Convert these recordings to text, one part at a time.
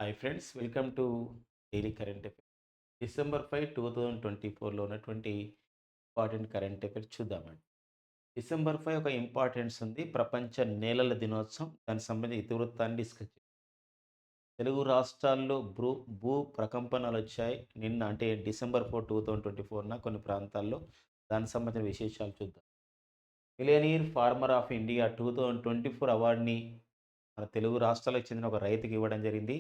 Hi friends, welcome to daily current affairs. December 5, 2024లో ఉన్నటువంటి important current affairs చూద్దామండి. December 5 ఒక importance ఉంది. ప్రపంచ నేలల దినోత్సవం. దానికి సంబంధించిన ఇతివృత్తాన్ని డిస్కస్ చేద్దాం. తెలుగు రాష్ట్రాల్లో భూ ప్రకంపనలు వచ్చాయి నిన్న, అంటే డిసెంబర్ 4, 2024న కొన్ని ప్రాంతాల్లో. దానికి సంబంధించిన విశేషాలు చూద్దాం. మిలియనీర్ ఫార్మర్ ఆఫ్ ఇండియా 2024 అవార్డుని మన తెలుగు రాష్ట్రాలకు చెందిన ఒక రైతుకి ఇవ్వడం జరిగింది.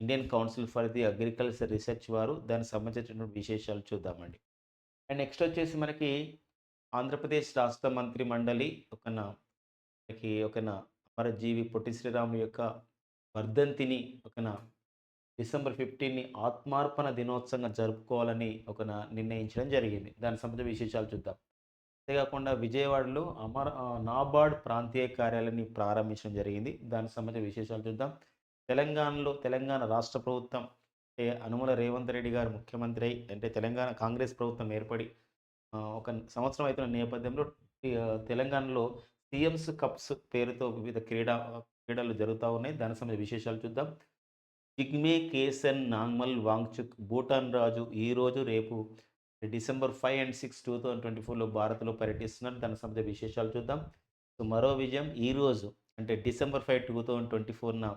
Indian council for the agriculture research వారు. దానికి సంబంధించినటువంటి విశేషాలు చూద్దామండి. అండ్ నెక్స్ట్ వచ్చేసి మనకి ఆంధ్రప్రదేశ్ రాష్ట్ర మంత్రి మండలి ఒకన అమరజీవి పొట్టి శ్రీరాములు యొక్క వర్ధంతిని డిసెంబర్ 15ని ఆత్మార్పణ దినోత్సవంగా జరుపుకోవాలని నిర్ణయించడం జరిగింది. దానికి సంబంధించిన విశేషాలు చూద్దాం. అంతేకాకుండా విజయవాడలో నాబార్డ్ ప్రాంతీయ కార్యాలయాన్ని ప్రారంభించడం జరిగింది. దానికి సంబంధించిన విశేషాలు చూద్దాం. తెలంగాణ రాష్ట్ర ప్రభుత్వం, అంటే అనుమల రేవంత్ రెడ్డి గారు ముఖ్యమంత్రి అయి, అంటే తెలంగాణ కాంగ్రెస్ ప్రభుత్వం ఏర్పడి ఒక సంవత్సరం అవుతున్న నేపథ్యంలో తెలంగాణలో సీఎంస్ కప్స్ పేరుతో వివిధ క్రీడలు జరుగుతూ ఉన్నాయి. దానికి సంబంధించిన విశేషాలు చూద్దాం. జిగ్మే కేసన్ నాంగ్మల్ వాంగ్చుక్ భూటాన్ రాజు ఈరోజు రేపు డిసెంబర్ 5 అండ్ 6, 2024లో భారత్లో పర్యటిస్తున్నారు. దానికి సంబంధించిన విశేషాలు చూద్దాం. సో మరో విజయం ఈరోజు, అంటే డిసెంబర్ 5, 2024న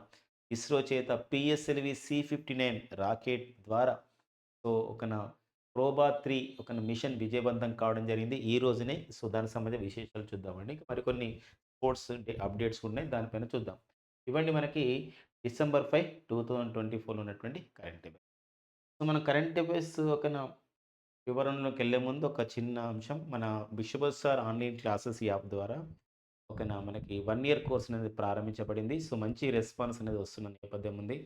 ఇస్రో చేత పిఎస్ఎల్వి C-59 రాకెట్ ద్వారా ప్రోబా 3 మిషన్ విజయవంతం కావడం జరిగింది ఈ రోజునే. సో దానికి సంబంధించిన విశేషాలు చూద్దామండి. ఇంకా మరికొన్ని స్పోర్ట్స్ అప్డేట్స్ ఉన్నాయి, దానిపైన చూద్దాం. ఇవన్నీ మనకి డిసెంబర్ 5, 2024లో ఉన్నటువంటి కరెంట్ అఫైర్స్. సో మన కరెంట్ అఫైర్స్ వివరణలోకి వెళ్ళే ముందు ఒక చిన్న అంశం. మన బిషబస్ సార్ ఆన్లైన్ క్లాసెస్ యాప్ ద్వారా మనకి 1 ఇయర్ కోర్స్ అనేది ప్రారంభించబడింది. సో మంచి రెస్పాన్స్ అనేది వస్తున్న నేపథ్యం ఉంది.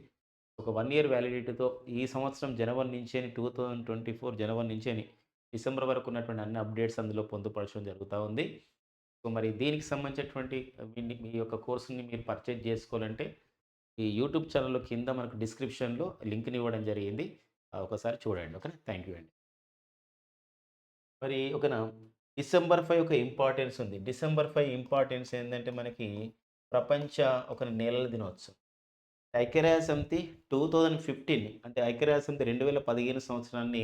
ఒక 1 ఇయర్ వ్యాలిడిటీతో ఈ సంవత్సరం జనవరి నుంచేని 2024 జనవరి నుంచేని డిసెంబర్ వరకు ఉన్నటువంటి అన్ని అప్డేట్స్ అందులో పొందుపరచడం జరుగుతూ ఉంది. సో మరి దీనికి సంబంధించినటువంటి మీ యొక్క కోర్సుని మీరు పర్చేజ్ చేసుకోవాలంటే ఈ యూట్యూబ్ ఛానల్‌లో కింద మనకు డిస్క్రిప్షన్‌లో లింక్‌ని ఇవ్వడం జరిగింది. ఒకసారి చూడండి. ఓకేనా. థ్యాంక్ యూ అండి. మరి డిసెంబర్ 5 ఒక ఇంపార్టెన్స్ ఉంది. డిసెంబర్ 5 ఇంపార్టెన్స్ ఏందంటే మనకి ప్రపంచ నేలల దినోత్సవం. ఐక్యరాజ్య సమితి 2015, అంటే ఐక్యరాజ్య సమితి 2015 సంవత్సరాన్ని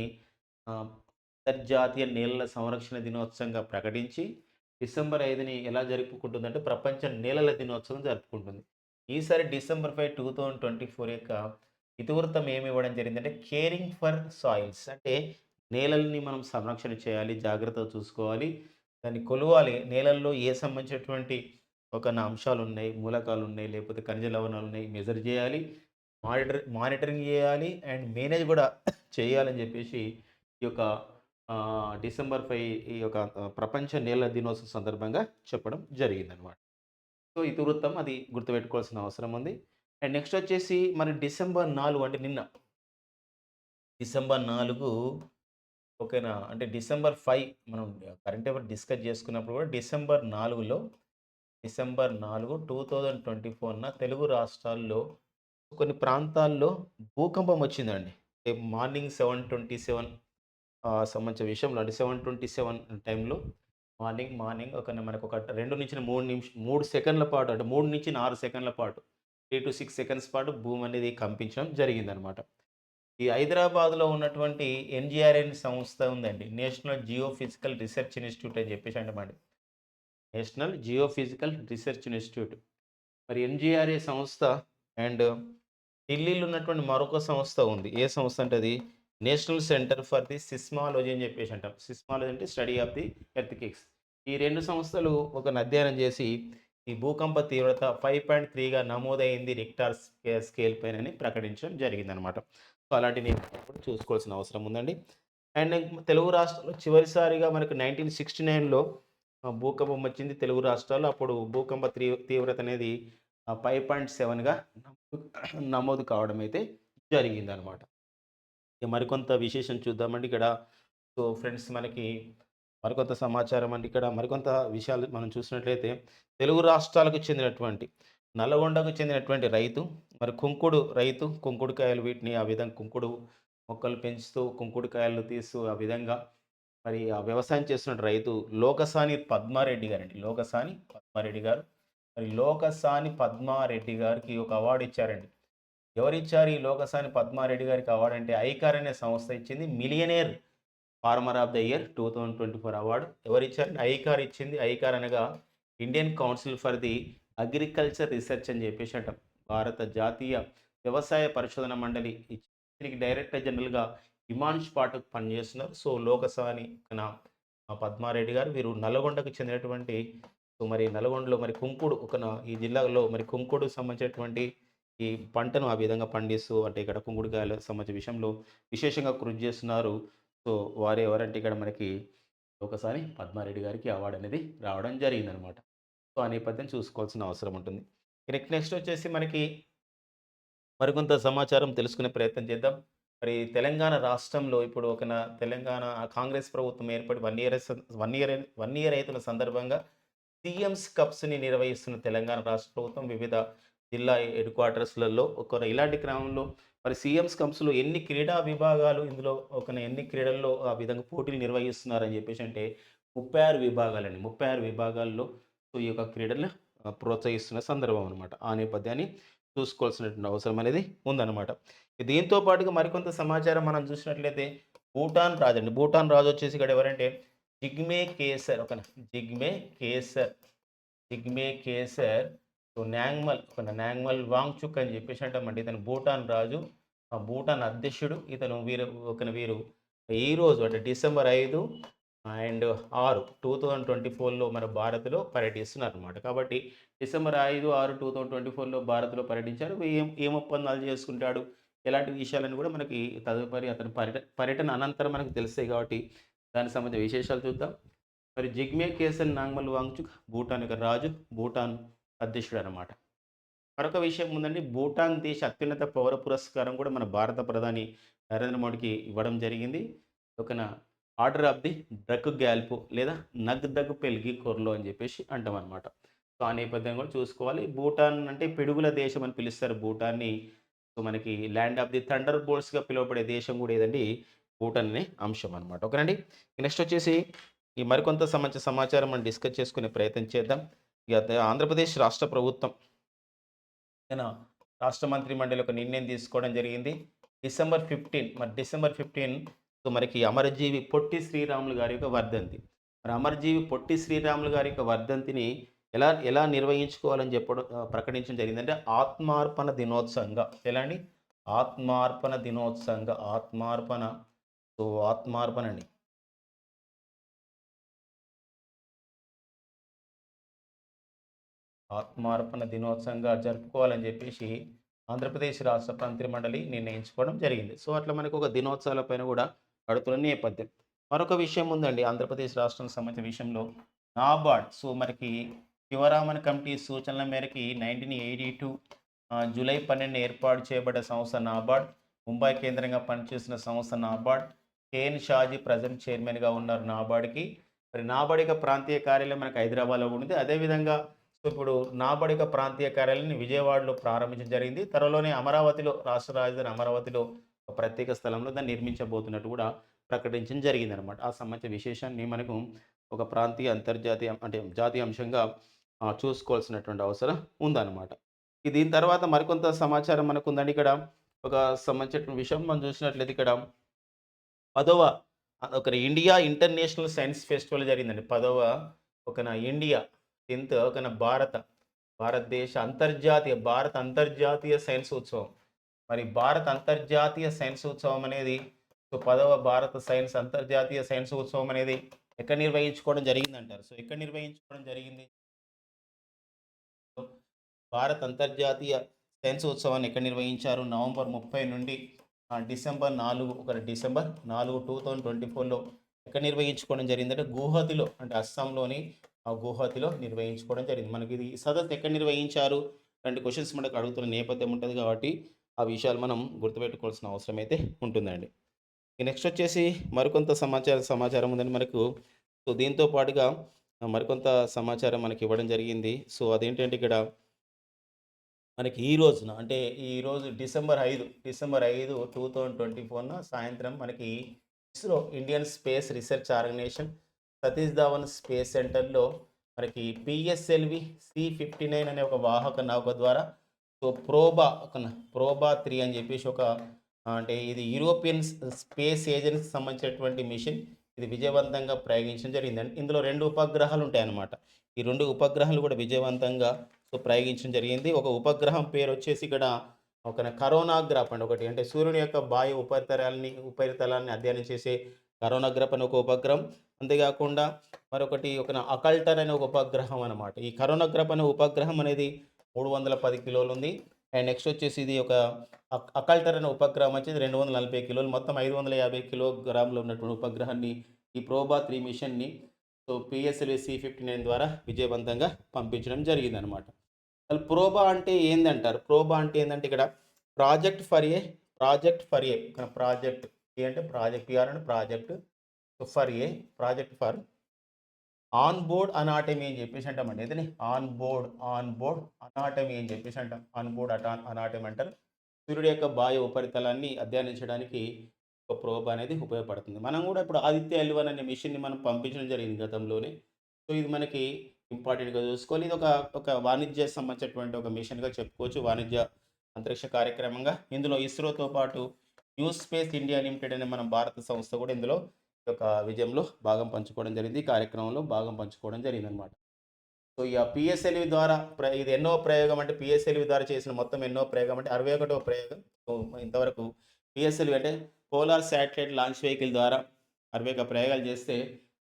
అంతర్జాతీయ నేలల సంరక్షణ దినోత్సవంగా ప్రకటించి డిసెంబర్ 5ని ఎలా జరుపుకుంటుందంటే ప్రపంచ నేలల దినోత్సవం జరుపుకుంటుంది. ఈసారి డిసెంబర్ 5, 2024 యొక్క ఇతివృత్తం ఏమి ఇవ్వడం జరిగిందంటే కేరింగ్ ఫర్ సాయిల్స్, అంటే నేలల్ని మనం సంరక్షణ చేయాలి, జాగ్రత్తగా చూసుకోవాలి, దాన్ని కొలవాలి. నేలల్లో ఏ సంబంధించినటువంటి అంశాలున్నాయి, మూలకాలున్నాయి, లేకపోతే ఖనిజ లవణాలున్నాయి, మెజర్ చేయాలి, మానిటరింగ్ చేయాలి అండ్ మేనేజ్ కూడా చేయాలని చెప్పేసి ఈ యొక్క డిసెంబర్ 5 ఈ యొక్క ప్రపంచ నేల దినోత్సవం సందర్భంగా చెప్పడం జరిగిందనమాట. సో ఇతివృత్తం అది గుర్తుపెట్టుకోవాల్సిన అవసరం ఉంది. అండ్ నెక్స్ట్ వచ్చేసి మరి డిసెంబర్ 4, అంటే నిన్న డిసెంబర్ 4 అంటే డిసెంబర్ 5 మనం కరెంట్ అఫైర్ డిస్కస్ చేసుకున్నప్పుడు కూడా డిసెంబర్ 4, 2024న తెలుగు రాష్ట్రాల్లో కొన్ని ప్రాంతాల్లో భూకంపం వచ్చిందండి. మార్నింగ్ 7:27 సంబంధించిన విషయంలో, అంటే 7:27 టైంలో మార్నింగ్ మనకు ఒక 2-3 సెకండ్ల పాటు, అంటే 3-6 సెకండ్ల పాటు, 3-6 సెకండ్స్ పాటు భూమి అనేది కంపించడం జరిగిందనమాట. ఈ హైదరాబాద్‌లో ఉన్నటువంటి ఎన్‌జీఆర్‌ఎన్ సంస్థ ఉందండి. నేషనల్ జియోఫిజికల్ రీసెర్చ్ ఇన్‌స్టిట్యూట్ అని చెప్పేసి అంటామండి. National geophysical research institute. మరి ఎన్‌జీఆర్‌ఏ సంస్థ అండ్ ఢిల్లీలో ఉన్నటువంటి మరొక సంస్థ ఉంది. ఏ సంస్థ అంటే అది national centre for the seismology అని చెప్పేసి అంటాం. సిస్మాలజీ అంటే స్టడీ ఆఫ్ ది ఎర్త్‌క్వేక్స్. ఈ 2 సంస్థలు అధ్యయనం చేసి ఈ భూకంప తీవ్రత 5.3గా నమోదైంది రిక్టార్ స్కేల్ పైనని ప్రకటించడం జరిగిందనమాట. సో అలాంటివి కూడా చూసుకోవాల్సిన అవసరం ఉందండి. అండ్ తెలుగు రాష్ట్రాల్లో చివరిసారిగా మనకు 1969లో భూకంపం వచ్చింది తెలుగు రాష్ట్రాల్లో. అప్పుడు భూకంప తీవ్రత అనేది 5.7గా నమోదు కావడం అయితే జరిగిందనమాట. ఇక మరికొంత విశేషం చూద్దామండి ఇక్కడ. సో ఫ్రెండ్స్, మనకి మరికొంత సమాచారం అండి. ఇక్కడ మరికొంత విషయాలు మనం చూసినట్లయితే తెలుగు రాష్ట్రాలకు చెందినటువంటి నల్గొండకు చెందినటువంటి రైతు, మరి కుంకుడుకాయలు, వీటిని ఆ విధంగా కుంకుడు మొక్కలు పెంచుతూ కుంకుడుకాయలు తీస్తూ ఆ విధంగా మరి ఆ వ్యవసాయం చేస్తున్న రైతు లోకసాని పద్మారెడ్డి గారండి. లోకసాని పద్మారెడ్డి గారు. మరి లోకసాని పద్మారెడ్డి గారికి ఒక అవార్డు ఇచ్చారండి. ఎవరిచ్చారు ఈ లోకసాని పద్మారెడ్డి గారికి అవార్డు అంటే ఐకార్ అనే సంస్థ ఇచ్చింది. Millionaire farmer of the year 2024 award ఎవరిచ్చారంటే ఐకార్ ఇచ్చింది. ఐకార్ అనగా Indian council for the agriculture research అని చెప్పేసి అంటాం. భారత జాతీయ వ్యవసాయ పరిశోధన మండలి దీనికి డైరెక్టర్ జనరల్గా హిమాంష్ పాఠక్ పనిచేస్తున్నారు. సో లోకసాని పద్మారెడ్డి గారు వీరు నల్గొండకు చెందినటువంటి సో మరి నల్గొండలో మరి కుంకుడు ఈ జిల్లాలో మరి కుంకుడుకు సంబంధించినటువంటి ఈ పంటను ఆ విధంగా పండిస్తూ అంటే ఇక్కడ కుంకుడుకాయలకు సంబంధించిన విషయంలో విశేషంగా కృషి చేస్తున్నారు. సో వారు ఎవరంటే ఇక్కడ మనకి ఒకసారి పద్మారెడ్డి గారికి అవార్డు అనేది రావడం జరిగిందనమాట. సో ఆ నేపథ్యం చూసుకోవాల్సిన అవసరం ఉంటుంది. నెక్స్ట్ వచ్చేసి మనకి మరికొంత సమాచారం తెలుసుకునే ప్రయత్నం చేద్దాం. మరి తెలంగాణ రాష్ట్రంలో ఇప్పుడు తెలంగాణ కాంగ్రెస్ ప్రభుత్వం ఏర్పడి 1 ఇయర్ అయితున్న సందర్భంగా సీఎంస్ కప్స్‌ని నిర్వహిస్తున్న తెలంగాణ రాష్ట్ర ప్రభుత్వం వివిధ జిల్లా హెడ్ క్వార్టర్స్‌లలో ఇలాంటి క్రమంలో మరి సీఎంస్ కప్స్‌లో ఎన్ని క్రీడా విభాగాలు ఇందులో ఎన్ని క్రీడల్లో ఆ విధంగా పోటీలు నిర్వహిస్తున్నారని చెప్పేసి అంటే 36 విభాగాలండి. 36 విభాగాల్లో సో ఈ యొక్క క్రీడలను ప్రోత్సహిస్తున్న సందర్భం అనమాట. ఆ నేపథ్యాన్ని చూసుకోవాల్సినటువంటి అవసరం అనేది ఉందన్నమాట. దీంతో పాటుగా మరికొంత సమాచారం మనం చూసినట్లయితే భూటాన్ రాజు అండి. భూటాన్ రాజు వచ్చేసి ఇక్కడ ఎవరంటే జిగ్మే కేసర్ జిగ్మే కేసర్ జిగ్మే కేసర్ సో న్యాంగ్మల్ వాంగ్చుక్ అని చెప్పేసి అంటామండి. ఇతను భూటాన్ రాజు, భూటాన్ అధ్యక్షుడు. వీరు ఈరోజు అంటే డిసెంబర్ 5 అండ్ 6 2024లో మన భారత్లో పర్యటిస్తున్నారనమాట. కాబట్టి డిసెంబర్ 5, 6, 2024లో భారత్లో పర్యటించారు. ఏం ఒప్పందాలు చేసుకుంటాడు, ఎలాంటి విషయాలను కూడా మనకి తదుపరి అతని పర్యటన అనంతరం మనకు తెలుస్తాయి. కాబట్టి దానికి సంబంధించిన విశేషాలు చూద్దాం. మరి జిగ్మే కేసర్ నాంగ్మల్ వాంగ్చుక్ భూటాన్ యొక్క రాజు, భూటాన్ అధ్యక్షుడు అనమాట. మరొక విషయం ఉందండి. భూటాన్ దేశ అత్యున్నత పౌర పురస్కారం కూడా మన భారత ప్రధాని నరేంద్ర మోడీకి ఇవ్వడం జరిగింది. ఆర్డర్ ఆఫ్ ది డ్రగ్ గ్యాల్పు లేదా నగ్ దగ్ పెల్గి కొర్లో అని చెప్పేసి అంటాం అనమాట. సో ఆ నేపథ్యం కూడా చూసుకోవాలి. భూటాన్ అంటే పిడుగుల దేశం అని పిలుస్తారు భూటాన్ని. సో మనకి ల్యాండ్ ఆఫ్ ది థండర్ బోల్ట్స్గా పిలువబడే దేశం కూడా ఏదండి భూటాన్ అనే అంశం అనమాట. ఓకేనండి. నెక్స్ట్ వచ్చేసి ఈ మరికొంత సమాచారం మనం డిస్కస్ చేసుకునే ప్రయత్నం చేద్దాం. ఇక ఆంధ్రప్రదేశ్ రాష్ట్ర ప్రభుత్వం రాష్ట్ర మంత్రి మండలి ఒక నిర్ణయం తీసుకోవడం జరిగింది. డిసెంబర్ 15 సో మనకి అమరజీవి పొట్టి శ్రీరాములు గారి యొక్క వర్ధంతి. మరి అమరజీవి పొట్టి శ్రీరాములు గారి యొక్క వర్ధంతిని ఎలా ఎలా నిర్వహించుకోవాలని ప్రకటించడం జరిగిందంటే ఆత్మార్పణ దినోత్సవంగా. ఎలా అండి? ఆత్మార్పణ దినోత్సవంగా. ఆత్మార్పణ అండి. ఆత్మార్పణ దినోత్సవంగా జరుపుకోవాలని చెప్పేసి ఆంధ్రప్రదేశ్ రాష్ట్ర మంత్రి మండలి నిర్ణయించుకోవడం జరిగింది. సో అట్లా మనకు ఒక దినోత్సవాల పైన కూడా గడుపుతున్న నేపథ్యం. మరొక విషయం ఉందండి ఆంధ్రప్రదేశ్ రాష్ట్రానికి సంబంధించిన విషయంలో నాబార్డ్. సో మనకి శివరామన్ కమిటీ సూచనల మేరకి 1982 జూలై 12 ఏర్పాటు చేయబడ్డ సంస్థ నాబార్డ్. ముంబై కేంద్రంగా పనిచేసిన సంస్థ నాబార్డ్. కేఎన్ షాజీ ప్రజెంట్ చైర్మన్గా ఉన్నారు నాబార్డ్కి. మరి నాబార్డ్ యొక్క ప్రాంతీయ కార్యాలయం మనకి హైదరాబాద్లో ఉంది. అదేవిధంగా సో ఇప్పుడు నాబార్డ్ యొక్క ప్రాంతీయ కార్యాలయాన్ని విజయవాడలో ప్రారంభించడం జరిగింది. త్వరలోనే అమరావతిలో, రాష్ట్ర రాజధాని అమరావతిలో ఒక ప్రత్యేక స్థలంలో దాన్ని నిర్మించబోతున్నట్టు కూడా ప్రకటించడం జరిగిందనమాట. ఆ సంబంధించిన విశేషాన్ని మనకు ఒక ప్రాంతీయ అంతర్జాతీయ అంటే జాతీయ అంశంగా చూసుకోవాల్సినటువంటి అవసరం ఉందన్నమాట. దీని తర్వాత మరికొంత సమాచారం మనకు ఉందండి. ఇక్కడ ఒక సంబంధించిన విషయం మనం చూసినట్లయితే ఇక్కడ 10వ ఇండియా ఇంటర్నేషనల్ సైన్స్ ఫెస్టివల్ జరిగిందండి. 10వ ఇండియా 10th భారతదేశ అంతర్జాతీయ సైన్స్ ఉత్సవం. మరి భారత అంతర్జాతీయ సైన్స్ ఉత్సవం అనేది సో 10వ భారత అంతర్జాతీయ సైన్స్ ఉత్సవం అనేది ఎక్కడ నిర్వహించుకోవడం జరిగిందంటారు? సో ఎక్కడ నిర్వహించుకోవడం జరిగింది? భారత అంతర్జాతీయ సైన్స్ ఉత్సవాన్ని ఎక్కడ నిర్వహించారు? నవంబర్ 30 నుండి డిసెంబర్ 4, 2024లో ఎక్కడ నిర్వహించుకోవడం జరిగిందంటే గువహతిలో, అంటే అస్సాంలోని గువహతిలో నిర్వహించుకోవడం జరిగింది. మనకి ఇది సదస్సు ఎక్కడ నిర్వహించారు? 2 క్వశ్చన్స్ మనకు అడుగుతున్న నేపథ్యం ఉంటుంది కాబట్టి ఆ విషయాలు మనం గుర్తుపెట్టుకోవాల్సిన అవసరం అయితే ఉంటుందండి. నెక్స్ట్ వచ్చేసి మరికొంత సమాచారం ఉందండి మనకు. సో దీంతో పాటుగా మరికొంత సమాచారం మనకి ఇవ్వడం జరిగింది. సో అదేంటంటే ఇక్కడ మనకి ఈరోజు డిసెంబర్ 5, 2024 సాయంత్రం మనకి ISRO Indian space research organization Satish Dhawan space సెంటర్లో మనకి PSLV C-59 అనే ఒక వాహక నౌక ద్వారా సో, ప్రోబా 3 అని చెప్పేసి ఒక అంటే ఇది యూరోపియన్ స్పేస్ ఏజెన్సీకి సంబంధించినటువంటి మిషన్. ఇది విజయవంతంగా ప్రయోగించడం జరిగిందండి. ఇందులో 2 ఉపగ్రహాలు ఉంటాయన్నమాట. ఈ 2 ఉపగ్రహాలు కూడా విజయవంతంగా ప్రయోగించడం జరిగింది. ఒక ఉపగ్రహం పేరొచ్చేసి ఇక్కడ ఒక కరోనాగ్రాఫ్ అండి ఒకటి. అంటే సూర్యుని యొక్క బాహ్య ఉపరితలాన్ని అధ్యయనం చేసే కరోనాగ్రాఫ్ అనే ఒక ఉపగ్రహం. అంతేకాకుండా మరొకటి అకల్టర్ అనే ఒక ఉపగ్రహం అనమాట. ఈ కరోనాగ్రాఫ్ అనే ఉపగ్రహం అనేది 310 కిలోలుంది. అండ్ నెక్స్ట్ వచ్చేసి ఇది ఒక అకల్టర్ అనే ఉపగ్రహం వచ్చేసి 240 కిలోలు. మొత్తం 550 కిలోగ్రాములు ఉన్నటువంటి ఉపగ్రహాన్ని ఈ ప్రోబా 3 మిషన్‌ని పిఎస్ఎల్‌వి C-59 ద్వారా విజయవంతంగా పంపించడం జరిగిందనమాట. అసలు ప్రోబా అంటే ఏందంటారు? ప్రోబా అంటే ఏందంటే ఇక్కడ ప్రాజెక్ట్ ఫర్ ఏ ఇక్కడ ప్రాజెక్ట్ ఏ అంటే ప్రాజెక్ట్ పిఆర్ అంటే project for a project for on board anatomy అని చెప్పేసి అంటామండి. ఏదని ఆన్ బోర్డ్ అనాటమీ అని చెప్పేసి అంటాం. ఆన్ బోర్డ్ అనాటమీ అంటారు. సూర్యుడి యొక్క బాహ్య ఉపరితలాన్ని అధ్యయనించడానికి ఒక ప్రోబ్ అనేది ఉపయోగపడుతుంది. మనం కూడా ఇప్పుడు ఆదిత్య L1 అనే మిషన్‌ని మనం పంపించడం జరిగింది గతంలోనే. సో, ఇది మనకి ఇంపార్టెంట్‌గా చూసుకోవాలి. ఇది ఒక వాణిజ్య సంబంధించినటువంటి ఒక మిషన్‌గా చెప్పుకోవచ్చు. వాణిజ్య అంతరిక్ష కార్యక్రమంగా. ఇందులో ఇస్రోతో పాటు న్యూ స్పేస్ ఇండియా లిమిటెడ్ అనే మన భారత సంస్థ కూడా ఇందులో ఈ యొక్క విజయంలో భాగం పంచుకోవడం జరిగింది. ఈ కార్యక్రమంలో భాగం పంచుకోవడం జరిగిందనమాట. సో, ఈ పిఎస్ఎల్‌వి ద్వారా ఇది ఎన్నో ప్రయోగం అంటే పిఎస్ఎల్‌వి ద్వారా చేసిన మొత్తం ఎన్నో ప్రయోగం అంటే 61వ ప్రయోగం. సో, ఇంతవరకు పిఎస్ఎల్‌వి అంటే పోలార్ శాటిలైట్ లాంచ్ వెహికల్ ద్వారా 61 ప్రయోగాలు చేస్తే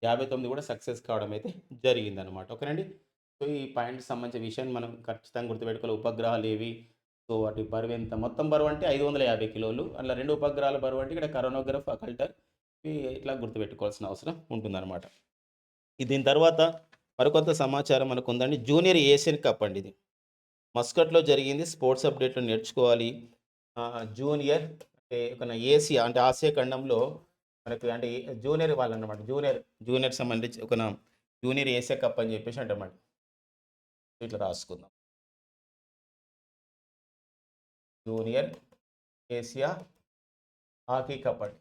59 కూడా సక్సెస్ కావడం అయితే జరిగిందనమాట. ఓకేనండి. సో, ఈ పాయింట్‌కి సంబంధించిన విషయాన్ని మనం ఖచ్చితంగా గుర్తుపెట్టుకోవాలి. ఉపగ్రహాలు ఏవి? సో, వాటి బరువెంత? మొత్తం బరువంటే 550 కిలోలు. అందులో 2 ఉపగ్రహాల బరువంటే ఇక్కడ కరోనోగ్రాఫ్, అకల్టర్ ఇట్లా గుర్తుపెట్టుకోవాల్సిన అవసరం ఉంటుందనమాట. దీని తర్వాత మరికొంత సమాచారం మనకుందండి. జూనియర్ ఏషియన్ కప్ అండి ఇది. మస్కట్‌లో జరిగింది. స్పోర్ట్స్ అప్డేట్‌లో నేర్చుకోవాలి. జూనియర్ అంటే ఏసియా అంటే ఆసియా ఖండంలో మనకు అంటే జూనియర్ వాళ్ళనమాట. జూనియర్ సంబంధించి జూనియర్ ఏసియా కప్ అని చెప్పేసి అంటామండి. ఇట్లా రాసుకుందాం. జూనియర్ ఏసియా హాకీ కప్ అండి.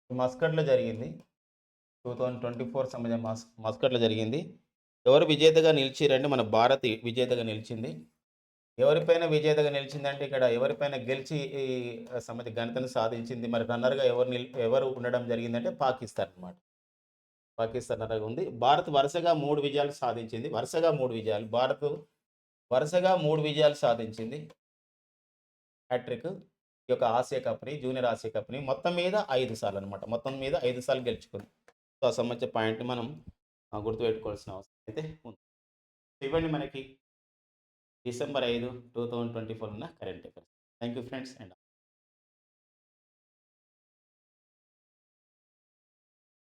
మస్కట్‌లో జరిగింది. 2024 సంబంధించిన మస్కట్‌లో జరిగింది. ఎవరు విజేతగా నిలిచిరంటే మన భారత్ విజేతగా నిలిచింది. ఎవరిపైన విజేతగా నిలిచిందంటే ఇక్కడ ఎవరిపైన గెలిచి ఈ సంబంధించి ఘనతను సాధించింది. మరి రన్నర్‌గా ఎవరు ఉండడం జరిగిందంటే పాకిస్తాన్ అన్నమాట. పాకిస్తాన్ రన్నర్‌గా ఉంది. భారత్ వరుసగా 3 విజయాలు సాధించింది. భారత్ వరుసగా 3 విజయాలు సాధించింది. హ్యాట్రిక్. ఈ యొక్క ఆసియా కప్‌ని, జూనియర్ ఆసియా కప్‌ని మొత్తం మీద 5 సార్లనమాట. మొత్తం మీద 5 సార్లు గెలుచుకుంది. సో, ఆ సంబంధించిన పాయింట్‌ని మనం గుర్తుపెట్టుకోవాల్సిన అవసరం అయితే ఉంది. ఇవ్వండి మనకి డిసెంబర్ 5, 2024 ఉన్న current affairs. Thank you friends and